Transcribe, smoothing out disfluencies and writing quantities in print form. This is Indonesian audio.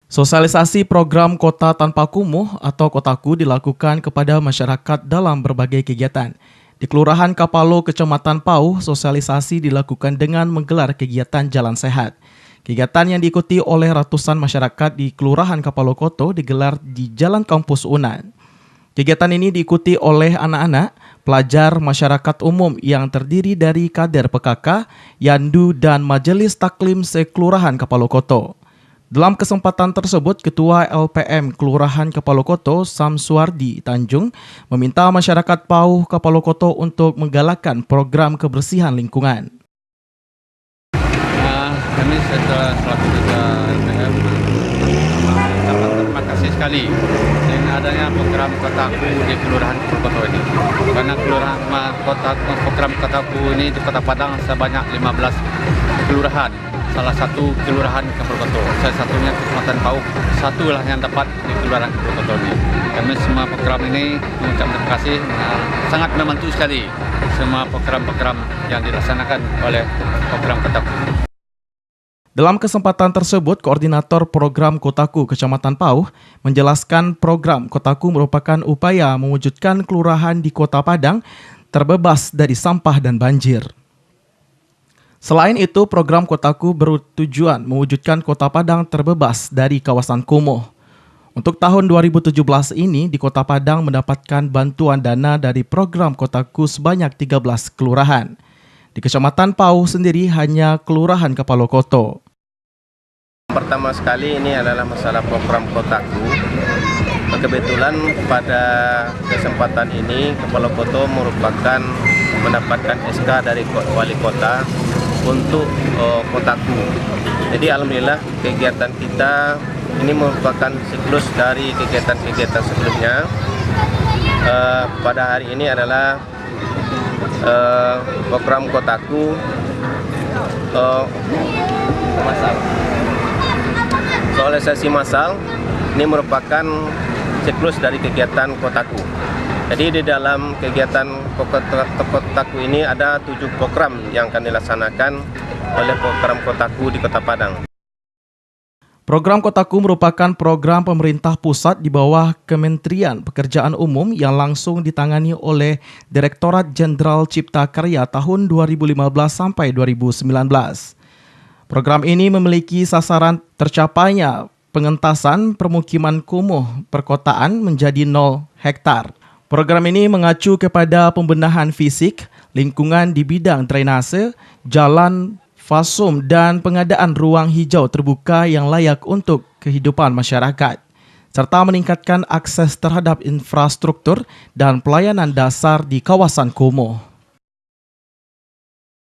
Sosialisasi program Kota Tanpa Kumuh atau Kotaku dilakukan kepada masyarakat dalam berbagai kegiatan. Di Kelurahan Kapalo, Kecamatan Pauh, sosialisasi dilakukan dengan menggelar kegiatan Jalan Sehat. Kegiatan yang diikuti oleh ratusan masyarakat di Kelurahan Kapalo Koto digelar di Jalan Kampus Unan. Kegiatan ini diikuti oleh anak-anak, pelajar, masyarakat umum yang terdiri dari kader PKK, Yandu, dan Majelis Taklim se-Kelurahan Kapalo Koto. Dalam kesempatan tersebut, Ketua LPM Kelurahan Kapalo Koto, Samsuardi Tanjung, meminta masyarakat Pauh Kapalo Koto untuk menggalakkan program kebersihan lingkungan. Kami setelah selaku Ketua LPM terima kasih sekali dengan adanya program Kotaku di Kelurahan Kapalo Koto ini. Karena program Kotaku ini di Kota Padang sebanyak 15 kelurahan. Salah satu kelurahan Kapalo Koto, salah satunya Kecamatan Pauh, satulah yang dapat di Kelurahan Kapalo Koto ini. Kami semua program ini mengucapkan terima kasih, sangat membantu sekali semua program-program yang dilaksanakan oleh program Kotaku. Dalam kesempatan tersebut, Koordinator Program Kotaku Kecamatan Pauh menjelaskan program Kotaku merupakan upaya mewujudkan kelurahan di Kota Padang terbebas dari sampah dan banjir. Selain itu, program Kotaku bertujuan mewujudkan Kota Padang terbebas dari kawasan kumuh. Untuk tahun 2017 ini, di Kota Padang mendapatkan bantuan dana dari program Kotaku sebanyak 13 kelurahan. Di Kecamatan Pauh sendiri hanya Kelurahan Kapalo Koto. Pertama sekali ini adalah masalah program Kotaku. Kebetulan pada kesempatan ini Kapalo Koto mendapatkan SK dari Wali Kota untuk Kotaku. Jadi alhamdulillah kegiatan kita ini merupakan siklus dari kegiatan-kegiatan sebelumnya. Pada hari ini adalah program Kotaku sosialisasi massal. Ini merupakan siklus dari kegiatan Kotaku. Jadi di dalam kegiatan Kotaku ini ada 7 program yang akan dilaksanakan oleh program Kotaku di Kota Padang. Program Kotaku merupakan program pemerintah pusat di bawah Kementerian Pekerjaan Umum yang langsung ditangani oleh Direktorat Jenderal Cipta Karya tahun 2015 sampai 2019. Program ini memiliki sasaran tercapainya pengentasan permukiman kumuh perkotaan menjadi 0 hektar. Program ini mengacu kepada pembenahan fisik, lingkungan di bidang drainase, jalan, fasum, dan pengadaan ruang hijau terbuka yang layak untuk kehidupan masyarakat, serta meningkatkan akses terhadap infrastruktur dan pelayanan dasar di kawasan kumuh.